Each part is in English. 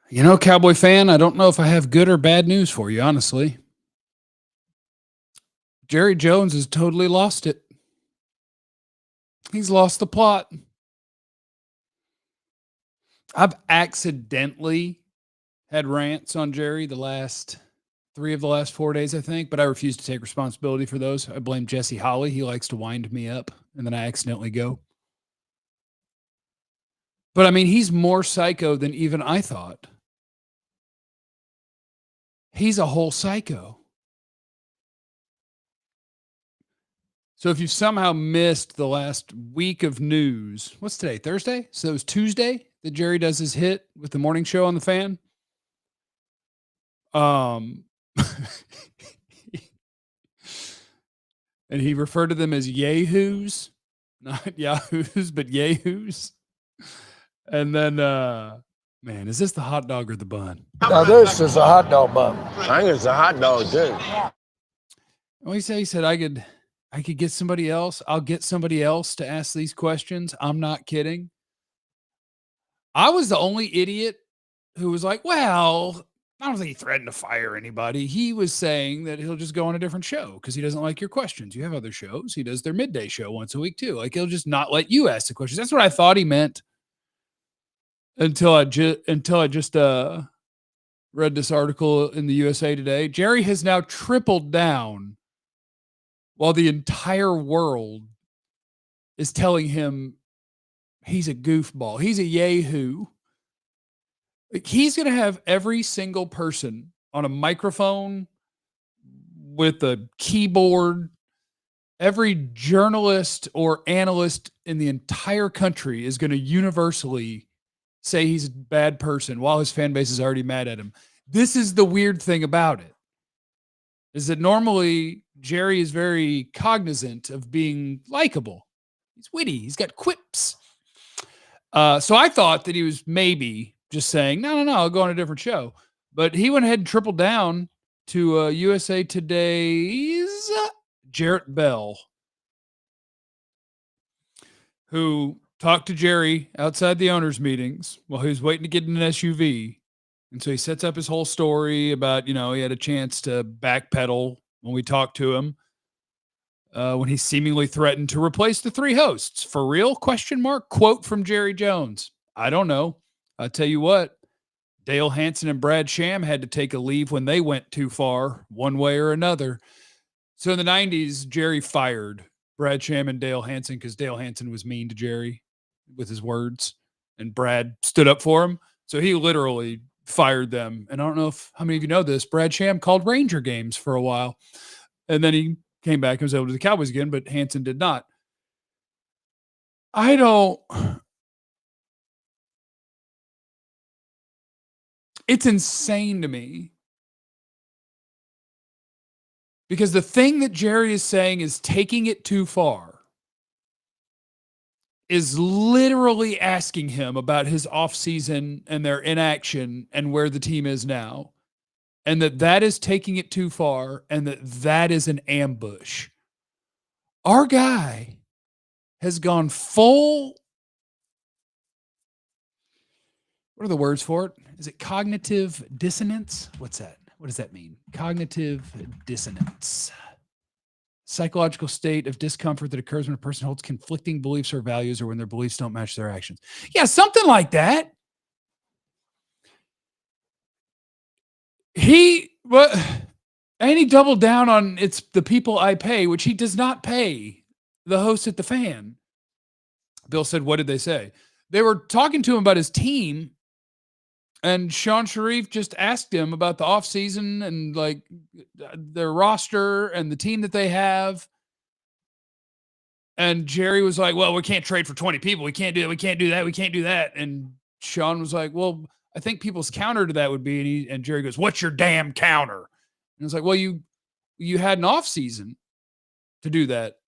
You know, Cowboy fan, I don't know if I have good or bad news for you, honestly. Jerry Jones has totally lost it. He's lost the plot. I've accidentally had rants on Jerry the last 4 days, I think, but I refuse to take responsibility for those. I blame Jesse Holly. He likes to wind me up, and then I accidentally go. But I mean, he's more psycho than even I thought. He's a whole psycho. So if you've somehow missed the last week of news, what's today? Thursday? So it was Tuesday that Jerry does his hit with the morning show on the fan. And he referred to them as yahoos, not yahoos, but yahoos. And then, man, is this the hot dog or the bun? Now this is a hot dog bun. I think it's a hot dog too. Well, he said I could get somebody else. I'll get somebody else to ask these questions. I'm not kidding. I was the only idiot who was like, well, I don't think he threatened to fire anybody. He was saying that he'll just go on a different show because he doesn't like your questions. You have other shows. He does their midday show once a week too. Like he'll just not let you ask the questions. That's what I thought he meant until I just read this article in the USA Today. Jerry has now tripled down while the entire world is telling him he's a goofball. He's a yahoo. He's going to have every single person on a microphone with a keyboard, every journalist or analyst in the entire country is going to universally say he's a bad person while his fan base is already mad at him. This is the weird thing about it, is that normally Jerry is very cognizant of being likable. He's witty. He's got quips. So I thought that he was maybe just saying, no, I'll go on a different show. But he went ahead and tripled down to USA Today's Jarrett Bell, who talked to Jerry outside the owners' meetings while he was waiting to get in an SUV. And so he sets up his whole story about, he had a chance to backpedal when we talked to him, when he seemingly threatened to replace the three hosts. For real? ? Quote from Jerry Jones. I don't know. I'll tell you what, Dale Hansen and Brad Sham had to take a leave when they went too far, one way or another. So in the 90s, Jerry fired Brad Sham and Dale Hansen because Dale Hansen was mean to Jerry with his words, and Brad stood up for him. So he literally fired them. And I don't know how many of you know this, Brad Sham called Ranger games for a while. And then he came back and was able to the Cowboys again, but Hansen did not. It's insane to me because the thing that Jerry is saying is taking it too far, is literally asking him about his offseason and their inaction and where the team is now, and that is taking it too far, and that is an ambush. Our guy has gone full. What are the words for it? Is it cognitive dissonance? What's that? What does that mean? Cognitive dissonance. Psychological state of discomfort that occurs when a person holds conflicting beliefs or values, or when their beliefs don't match their actions. Yeah, something like that. And he doubled down on it's the people I pay, which he does not pay the host at the fan. Bill said, what did they say? They were talking to him about his team, and Sean Sharif just asked him about the offseason and like their roster and the team that they have. And Jerry was like, well, we can't trade for 20 people. We can't do that. We can't do that. We can't do that. And Sean was like, well, I think people's counter to that would be, and Jerry goes, what's your damn counter? And it's like, well, you had an offseason to do that.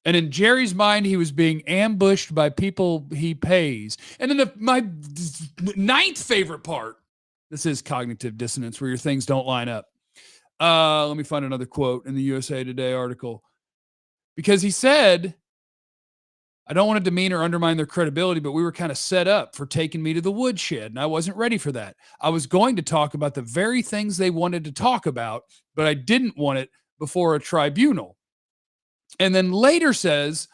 And in Jerry's mind, he was being ambushed by people he pays. And then my ninth favorite part, this is cognitive dissonance, where your things don't line up. Let me find another quote in the USA Today article. Because he said, I don't want to demean or undermine their credibility, but we were kind of set up for taking me to the woodshed, and I wasn't ready for that. I was going to talk about the very things they wanted to talk about, but I didn't want it before a tribunal. And then later says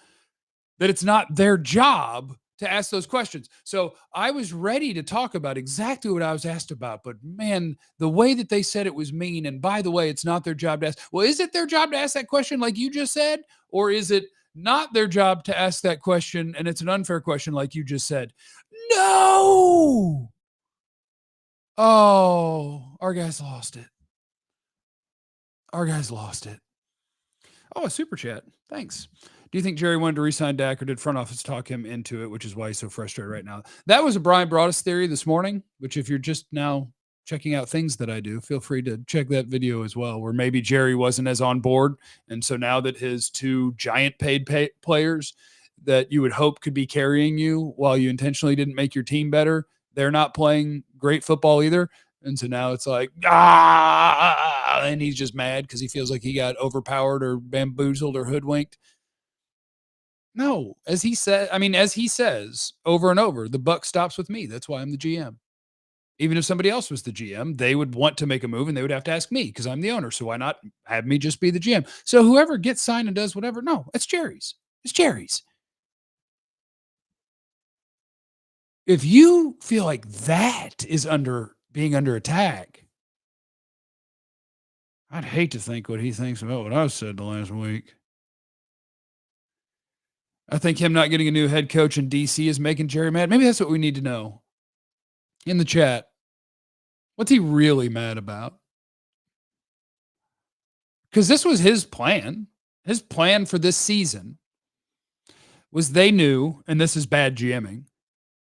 that it's not their job to ask those questions. So I was ready to talk about exactly what I was asked about, but man, the way that they said it was mean. And by the way, it's not their job to ask. Well, is it their job to ask that question like you just said? Or is it not their job to ask that question and it's an unfair question like you just said? No. Oh, our guys lost it. Our guys lost it. Oh, a super chat. Thanks. Do you think Jerry wanted to re-sign Dak, or did front office talk him into it, which is why he's so frustrated right now? That was a Brian Broaddus theory this morning, which if you're just now checking out things that I do, feel free to check that video as well, where maybe Jerry wasn't as on board. And so now that his two giant paid players that you would hope could be carrying you while you intentionally didn't make your team better, they're not playing great football either. And so now it's like, and he's just mad because he feels like he got overpowered or bamboozled or hoodwinked. No, as he says over and over, the buck stops with me. That's why I'm the GM. Even if somebody else was the GM, they would want to make a move and they would have to ask me because I'm the owner. So why not have me just be the GM? So whoever gets signed and does whatever, no, it's Jerry's. It's Jerry's. If you feel like that is being under attack, I'd hate to think what he thinks about what I said the last week. I think him not getting a new head coach in DC is making Jerry mad. Maybe that's what we need to know. In the chat, what's he really mad about? Because this was his plan. His plan for this season was they knew, and this is bad GMing,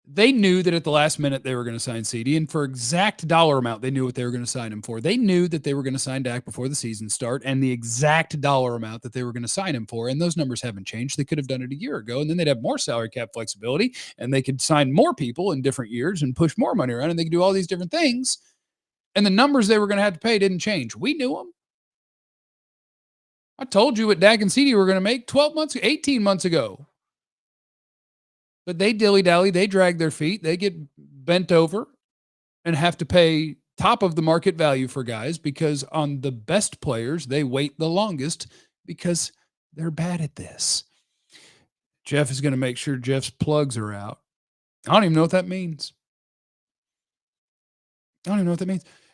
they knew that at the last minute they were going to sign CD, and for exact dollar amount, they knew what they were going to sign him for. They knew that they were going to sign Dak before the season start, and the exact dollar amount that they were going to sign him for, and those numbers haven't changed. They could have done it a year ago, and then they'd have more salary cap flexibility, and they could sign more people in different years and push more money around, and they could do all these different things, and the numbers they were going to have to pay didn't change. We knew them. I told you what Dak and CD were going to make 18 months ago. But they dilly-dally, they drag their feet, they get bent over and have to pay top of the market value for guys because on the best players, they wait the longest because they're bad at this. Jeff is going to make sure Jeff's plugs are out. I don't even know what that means. And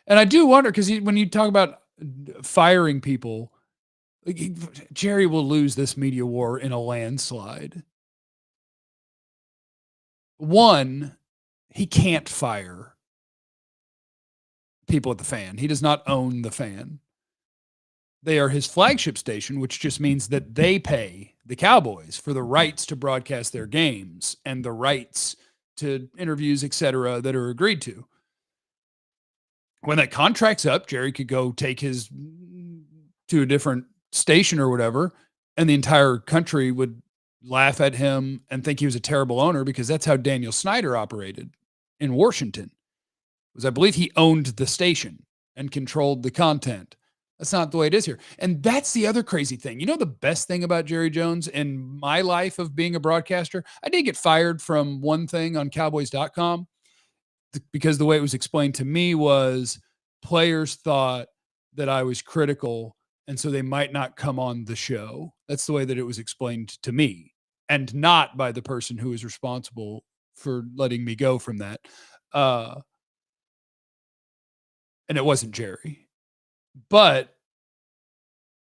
I do wonder, because when you talk about firing people, Jerry will lose this media war in a landslide. One, he can't fire people at the Fan. He does not own the Fan. They are his flagship station, which just means that they pay the Cowboys for the rights to broadcast their games and the rights to interviews, etc., that are agreed to. When that contract's up, Jerry could go take his to a different station or whatever, and the entire country would laugh at him and think he was a terrible owner, because that's how Daniel Snyder operated in Washington. Was I believe he owned the station and controlled the content. That's not the way it is here. And that's the other crazy thing. You know, the best thing about Jerry Jones in my life of being a broadcaster, I did get fired from one thing on Cowboys.com because the way it was explained to me was players thought that I was critical, and so they might not come on the show. That's the way that it was explained to me, and not by the person who was responsible for letting me go from that. And it wasn't Jerry. But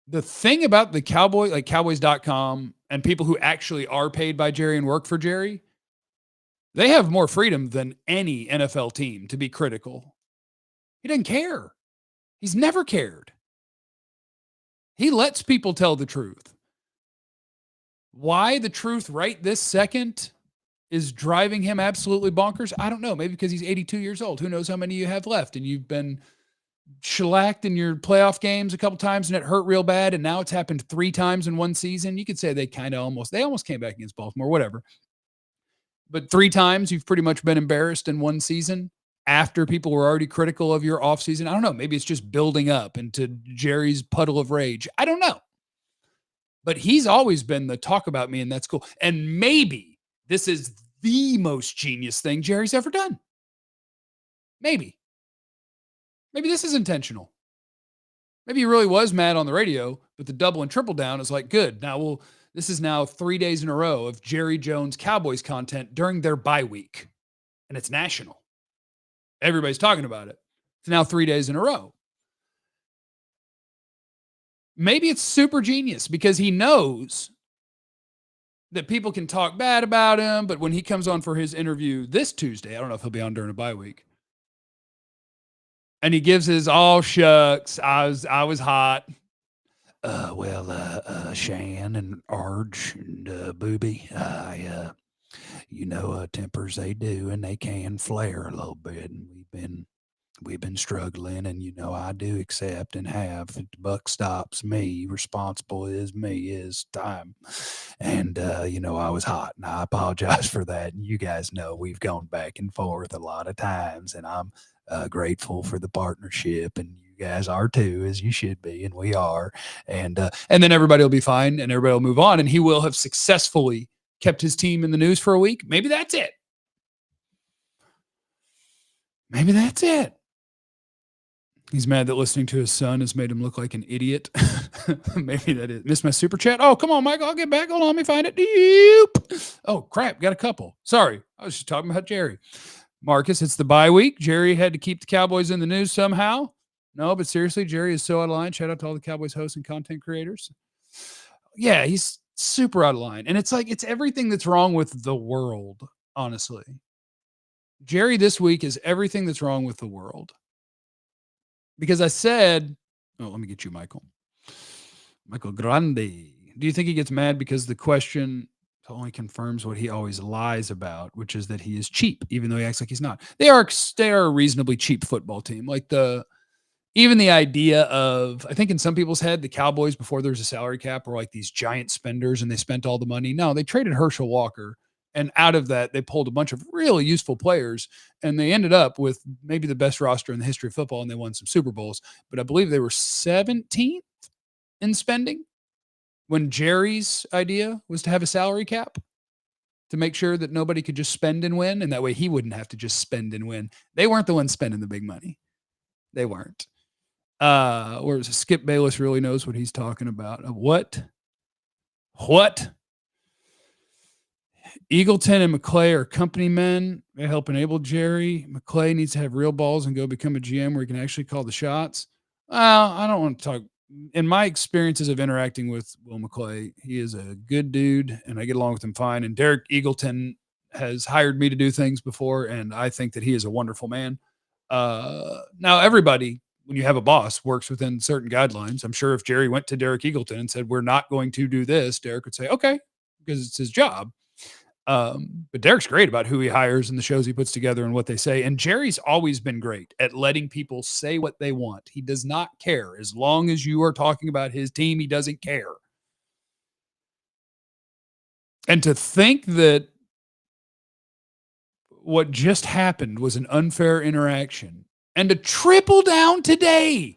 the thing about the Cowboy, like Cowboys.com, and people who actually are paid by Jerry and work for Jerry, they have more freedom than any NFL team to be critical. He doesn't care. He's never cared. He lets people tell the truth. Why the truth right this second is driving him absolutely bonkers, I don't know. Maybe because he's 82 years old. Who knows how many you have left, and you've been shellacked in your playoff games a couple times and it hurt real bad, and now it's happened 3 times in one season. You could say they almost came back against Baltimore, whatever. But 3 times you've pretty much been embarrassed in one season after people were already critical of your offseason. I don't know. Maybe it's just building up into Jerry's puddle of rage. I don't know. But he's always been the talk about me, and that's cool. And maybe this is the most genius thing Jerry's ever done. Maybe. Maybe this is intentional. Maybe he really was mad on the radio, but the double and triple down is like, good. Now this is now 3 days in a row of Jerry Jones Cowboys content during their bye week. And it's national. Everybody's talking about it. It's now 3 days in a row. Maybe it's super genius because he knows that people can talk bad about him, but when he comes on for his interview this Tuesday, I don't know if he'll be on during a bye week, and he gives his all shucks, I was hot. Shan and Arj and Booby, tempers they do, and they can flare a little bit, and we've been struggling, and I do accept and have. If the buck stops me, responsible is me, is time. And I was hot, and I apologize for that. And you guys know we've gone back and forth a lot of times, and I'm grateful for the partnership, and you guys are too, as you should be, and we are. And then everybody will be fine, and everybody will move on, and he will have successfully kept his team in the news for a week. Maybe that's it. Maybe that's it. He's mad that listening to his son has made him look like an idiot. Maybe that is. Missed my super chat. Oh, come on, Michael. I'll get back. Hold on. Let me find it. Oh, crap. Got a couple. Sorry. I was just talking about Jerry. Marcus, it's the bye week. Jerry had to keep the Cowboys in the news somehow. No, but seriously, Jerry is so out of line. Shout out to all the Cowboys hosts and content creators. Yeah, he's super out of line. And it's like, it's everything that's wrong with the world, honestly. Jerry this week is everything that's wrong with the world. Because I said, let me get you, Michael. Michael Grande. Do you think he gets mad because the question only confirms what he always lies about, which is that he is cheap, even though he acts like he's not? They are a reasonably cheap football team. Like even the idea of, I think in some people's head, the Cowboys before there was a salary cap were like these giant spenders and they spent all the money. No, they traded Herschel Walker. And out of that, they pulled a bunch of really useful players, and they ended up with maybe the best roster in the history of football, and they won some Super Bowls. But I believe they were 17th in spending when Jerry's idea was to have a salary cap to make sure that nobody could just spend and win, and that way he wouldn't have to just spend and win. They weren't the ones spending the big money. They weren't. Whereas Skip Bayless really knows what he's talking about. What? Eagleton and McClay are company men. They help enable Jerry. McClay needs to have real balls and go become a GM where he can actually call the shots. I don't want to talk. In my experiences of interacting with Will McClay, he is a good dude, and I get along with him fine. And Derek Eagleton has hired me to do things before, and I think that he is a wonderful man. Now, everybody, when you have a boss, works within certain guidelines. I'm sure if Jerry went to Derek Eagleton and said, we're not going to do this, Derek would say, okay, because it's his job. But Derek's great about who he hires and the shows he puts together and what they say. And Jerry's always been great at letting people say what they want. He does not care. As long as you are talking about his team, he doesn't care. And to think that what just happened was an unfair interaction, and to triple down today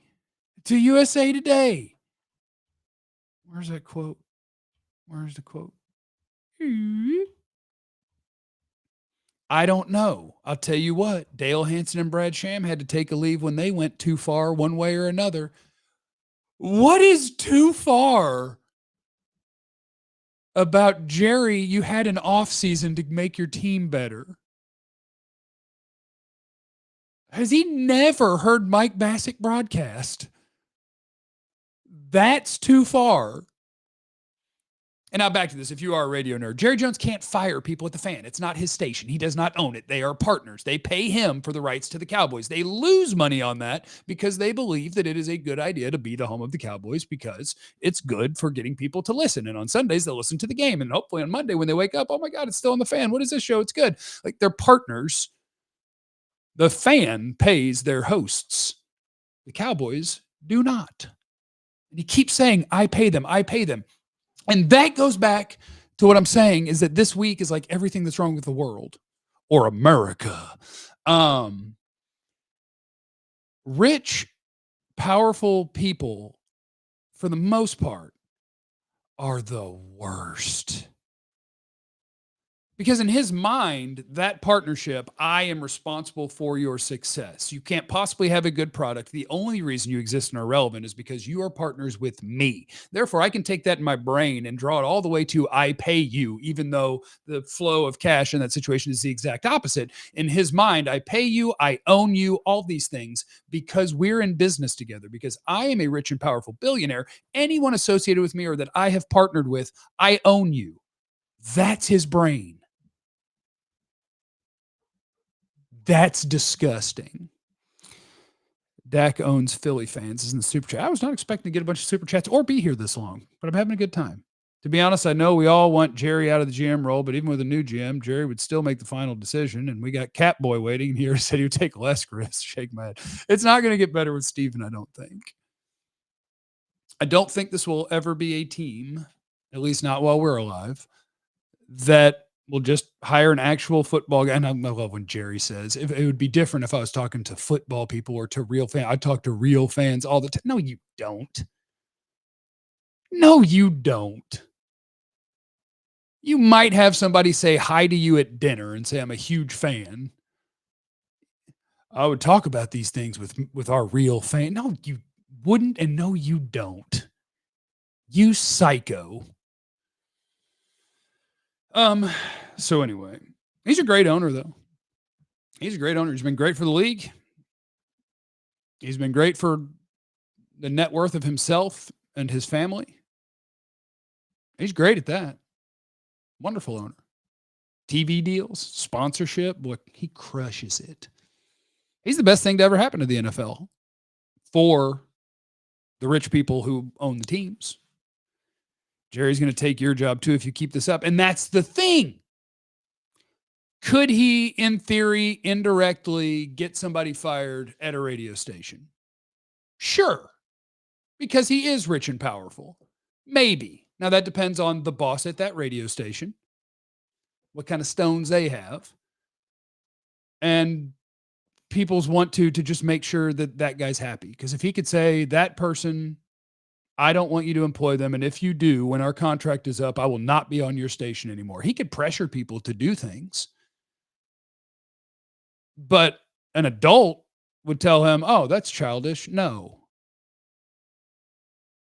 to USA Today. Where's that quote? Where's the quote? I don't know. I'll tell you what, Dale Hansen and Brad Sham had to take a leave when they went too far one way or another. What is too far about Jerry? You had an offseason to make your team better. Has he never heard Mike Bassick broadcast? That's too far. And now back to this. If you are a radio nerd, Jerry Jones can't fire people at the Fan. It's not his station. He does not own it. They are partners. They pay him for the rights to the Cowboys. They lose money on that because they believe that it is a good idea to be the home of the Cowboys because it's good for getting people to listen. And on Sundays, they'll listen to the game. And hopefully on Monday when they wake up, oh my God, it's still on the Fan. What is this show? It's good. Like, they're partners. The Fan pays their hosts. The Cowboys do not. And he keeps saying, I pay them. I pay them. And that goes back to what I'm saying is that this week is like everything that's wrong with the world or America. Rich, powerful people, for the most part, are the worst. Because in his mind, that partnership, I am responsible for your success. You can't possibly have a good product. The only reason you exist and are relevant is because you are partners with me. Therefore, I can take that in my brain and draw it all the way to I pay you, even though the flow of cash in that situation is the exact opposite. In his mind, I pay you, I own you, all these things because we're in business together, because I am a rich and powerful billionaire. Anyone associated with me or that I have partnered with, I own you. That's his brain. That's disgusting. Dak owns Philly fans is in the super chat. I was not expecting to get a bunch of super chats or be here this long, but I'm having a good time. To be honest, I know we all want Jerry out of the GM role, but even with a new GM, Jerry would still make the final decision. And we got Catboy waiting here. Said he would take less risks. Shake my head. It's not going to get better with Steven, I don't think. I don't think this will ever be a team, at least not while we're alive, that will just hire an actual football guy. And I love when Jerry says if it would be different if I was talking to football people or to real fans. I talk to real fans all the time. No, you don't. No, you don't. You might have somebody say hi to you at dinner and say, I'm a huge fan. I would talk about these things with our real fan. No, you wouldn't. And no, you don't. You psycho. So anyway, he's a great owner, though. He's a great owner. He's been great for the league. He's been great for the net worth of himself and his family. He's great at that. Wonderful owner. TV deals, sponsorship, boy, he crushes it. He's the best thing to ever happen to the NFL for the rich people who own the teams. Jerry's going to take your job too if you keep this up. And that's the thing. Could he, in theory, indirectly get somebody fired at a radio station? Sure. Because he is rich and powerful. Maybe. Now, that depends on the boss at that radio station, what kind of stones they have. And people's want to just make sure that that guy's happy. Because if he could say, that person, I don't want you to employ them. And if you do, when our contract is up, I will not be on your station anymore. He could pressure people to do things. But an adult would tell him, oh, that's childish. No.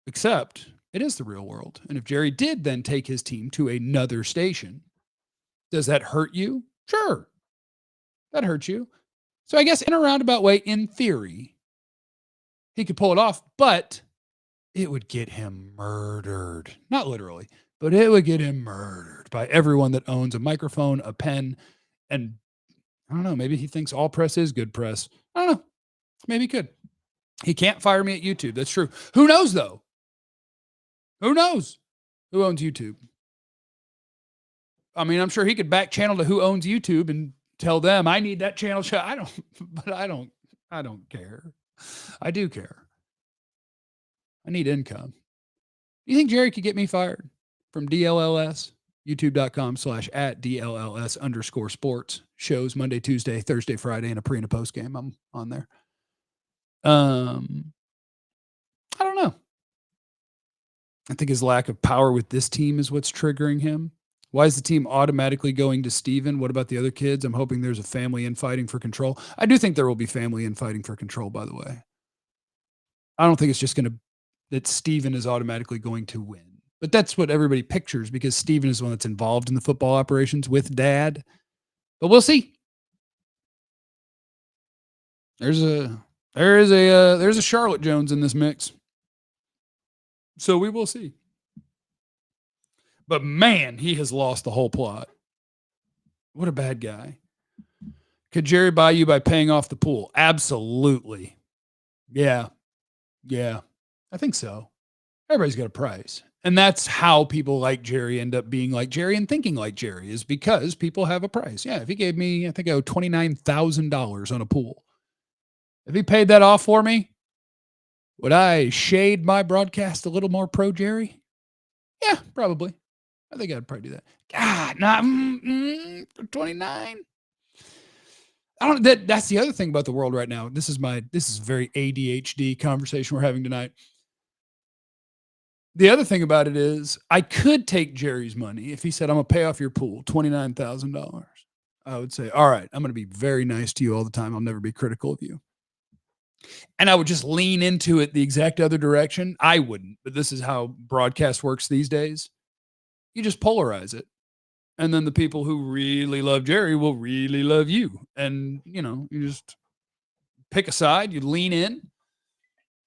Except it is the real world. And if Jerry did then take his team to another station, does that hurt you? Sure. That hurts you. So I guess in a roundabout way, in theory, he could pull it off, but it would get him murdered. Not literally, but it would get him murdered by everyone that owns a microphone, a pen, and I don't know, maybe he thinks all press is good press. I don't know. Maybe he could. He can't fire me at YouTube. That's true. Who knows, though? Who knows who owns YouTube? I mean, I'm sure he could back channel to who owns YouTube and tell them, I need that channel. I don't care. I do care. I need income. Do you think Jerry could get me fired from DLLS? YouTube.com/@DLLS_sports. Shows Monday, Tuesday, Thursday, Friday, and a pre and a post game. I'm on there. I don't know. I think his lack of power with this team is what's triggering him. Why is the team automatically going to Steven? What about the other kids? I'm hoping there's a family infighting for control. I do think there will be family infighting for control, by the way. I don't think it's just that Steven is automatically going to win. But that's what everybody pictures because Steven is the one that's involved in the football operations with Dad. But we'll see. There's a Charlotte Jones in this mix. So we will see. But man, he has lost the whole plot. What a bad guy. Could Jerry buy you by paying off the pool? Absolutely. Yeah. I think so. Everybody's got a price. And that's how people like Jerry end up being like Jerry and thinking like Jerry is because people have a price. Yeah, if he gave me, I think I owe $29,000 on a pool. If he paid that off for me, would I shade my broadcast a little more pro Jerry? Yeah, probably. I think I'd probably do that. God, not 29. That's the other thing about the world right now. This is very ADHD conversation we're having tonight. The other thing about it is I could take Jerry's money if he said, I'm going to pay off your pool, $29,000. I would say, all right, I'm going to be very nice to you all the time. I'll never be critical of you. And I would just lean into it the exact other direction. I wouldn't, but this is how broadcast works these days. You just polarize it. And then the people who really love Jerry will really love you. And, you just pick a side, you lean in,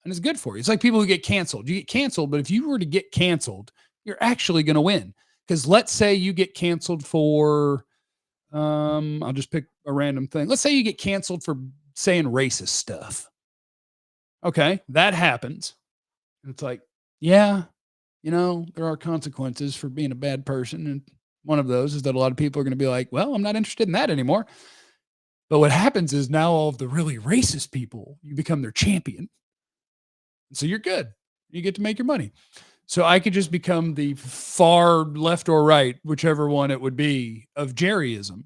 and it's good for you. It's like people who get canceled. You get canceled, but if you were to get canceled, you're actually going to win. Because let's say you get canceled for, I'll just pick a random thing. Let's say you get canceled for saying racist stuff. Okay, that happens. And it's like, yeah, there are consequences for being a bad person. And one of those is that a lot of people are going to be like, well, I'm not interested in that anymore. But what happens is now all of the really racist people, you become their champion. So you're good. You get to make your money. So I could just become the far left or right, whichever one it would be, of Jerryism.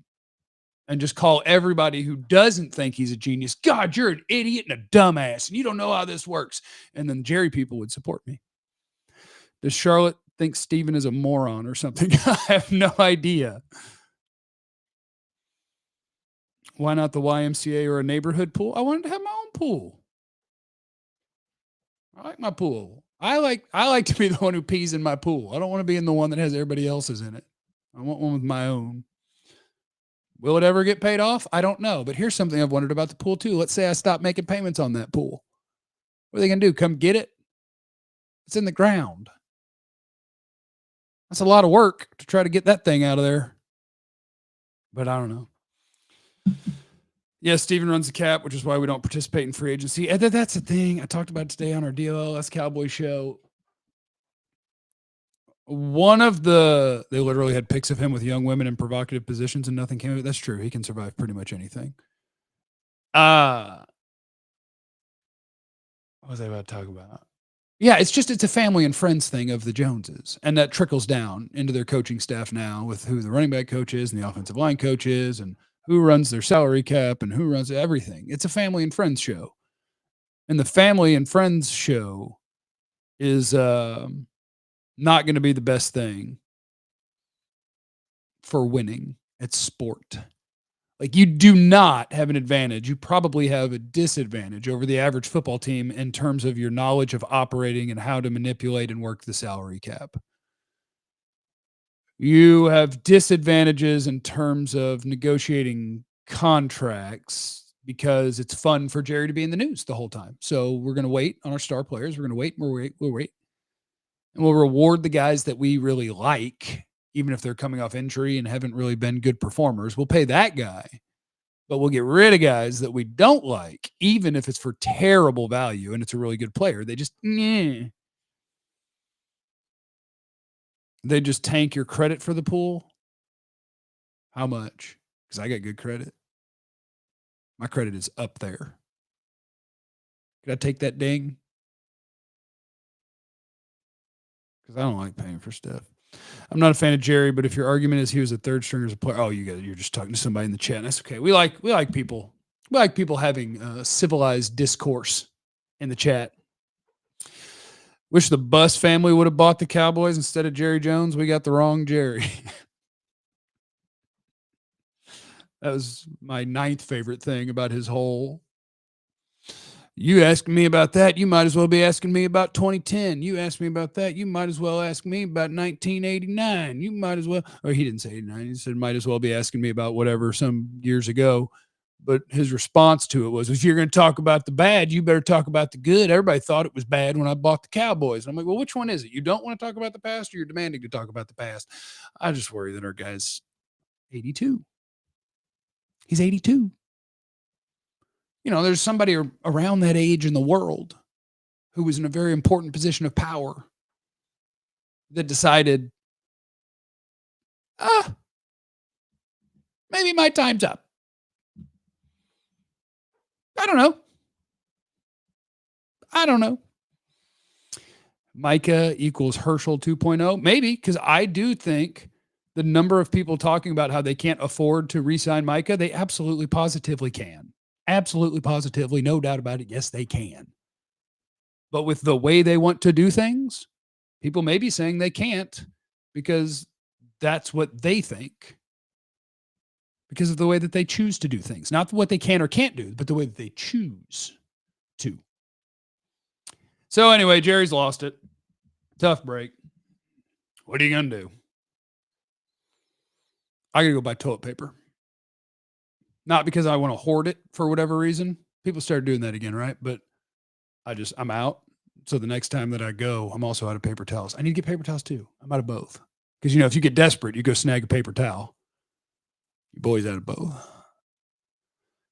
And just call everybody who doesn't think he's a genius, God, you're an idiot and a dumbass, and you don't know how this works. And then Jerry people would support me. Does Charlotte think Steven is a moron or something? I have no idea. Why not the YMCA or a neighborhood pool? I wanted to have my own pool. I like my pool. I like to be the one who pees in my pool. I don't want to be in the one that has everybody else's in it. I want one with my own. Will it ever get paid off? I don't know. But here's something I've wondered about the pool too. Let's say I stop making payments on that pool. What are they going to do? Come get it? It's in the ground. That's a lot of work to try to get that thing out of there. But I don't know. Yeah, Steven runs the cap, which is why we don't participate in free agency. And that's the thing I talked about today on our DLS Cowboy show. They literally had pics of him with young women in provocative positions and nothing came of it. That's true. He can survive pretty much anything. What was I about to talk about? Yeah, it's a family and friends thing of the Joneses. And that trickles down into their coaching staff now with who the running back coach is and the offensive line coach is and who runs their salary cap and who runs everything. It's a family and friends show. And the family and friends show is not going to be the best thing for winning at sport. Like, you do not have an advantage. You probably have a disadvantage over the average football team in terms of your knowledge of operating and how to manipulate and work the salary cap. You have disadvantages in terms of negotiating contracts because it's fun for Jerry to be in the news the whole time. So we're going to wait on our star players. We're going to wait. We'll wait. And we'll reward the guys that we really like, even if they're coming off injury and haven't really been good performers. We'll pay that guy, but we'll get rid of guys that we don't like, even if it's for terrible value and it's a really good player. They just tank your credit for the pool. How much? Because I got good credit. My credit is up there. Could I take that ding? Because I don't like paying for stuff. I'm not a fan of Jerry, but if your argument is he was a third stringer as a player, you're just talking to somebody in the chat. And that's okay. We like people. We like people having civilized discourse in the chat. Wish the Bus family would have bought the Cowboys instead of Jerry Jones. We got the wrong Jerry. That was my 9th favorite thing about his whole. You asked me about that, you might as well be asking me about 2010. You asked me about that, you might as well ask me about 1989. You might as well, or he didn't say 89. He said, might as well be asking me about whatever some years ago. But his response to it was, if you're going to talk about the bad, you better talk about the good. Everybody thought it was bad when I bought the Cowboys. And I'm like, well, which one is it? You don't want to talk about the past, or you're demanding to talk about the past? I just worry that our guy's 82. He's 82. There's somebody around that age in the world who was in a very important position of power that decided, maybe my time's up. I don't know. Micah equals Herschel 2.0. Maybe, because I do think the number of people talking about how they can't afford to re-sign Micah, they absolutely positively can. Absolutely positively, no doubt about it. Yes, they can. But with the way they want to do things, People may be saying they can't because that's what they think. Because of the way that they choose to do things. Not what they can or can't do, but the way that they choose to. So anyway, Jerry's lost it. Tough break. What are you going to do? I got to go buy toilet paper. Not because I want to hoard it for whatever reason. People started doing that again, right? But I'm out. So the next time that I go, I'm also out of paper towels. I need to get paper towels too. I'm out of both. Because, if you get desperate, you go snag a paper towel. Your boy's out of both.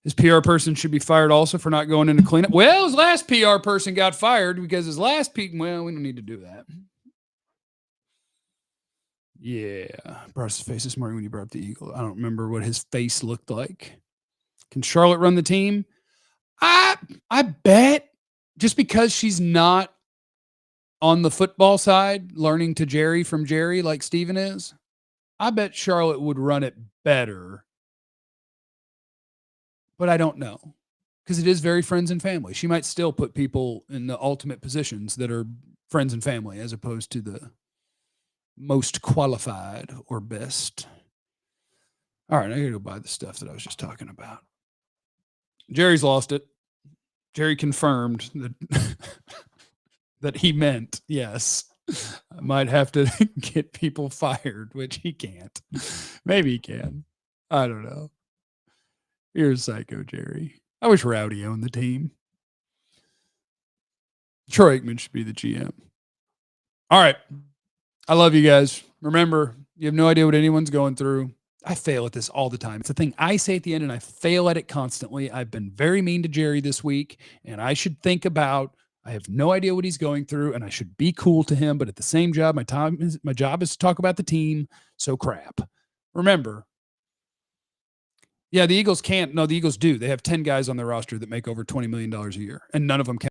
His PR person should be fired also for not going into cleanup. Well, his last PR person got fired because his last we don't need to do that. Yeah. Brought his face this morning when he brought up the Eagle. I don't remember what his face looked like. Can Charlotte run the team? I bet just because she's not on the football side learning to Jerry from Jerry like Steven is, I bet Charlotte would run it better. But I don't know because it is very friends and family. She might still put people in the ultimate positions that are friends and family as opposed to the most qualified or best. All right, I got to go buy the stuff that I was just talking about. Jerry's lost it. Jerry confirmed that that he meant, yes, I might have to get people fired, which he can't. Maybe he can. I don't know. You're a psycho, Jerry. I wish Rowdy owned the team. Troy Aikman should be the GM. All right. I love you guys. Remember, you have no idea what anyone's going through. I fail at this all the time. It's a thing I say at the end, and I fail at it constantly. I've been very mean to Jerry this week, and I should think about, I have no idea what he's going through, and I should be cool to him, but at the same job, my job is to talk about the team, so crap. Remember, yeah, the Eagles can't. No, the Eagles do. They have 10 guys on their roster that make over $20 million a year, and none of them can.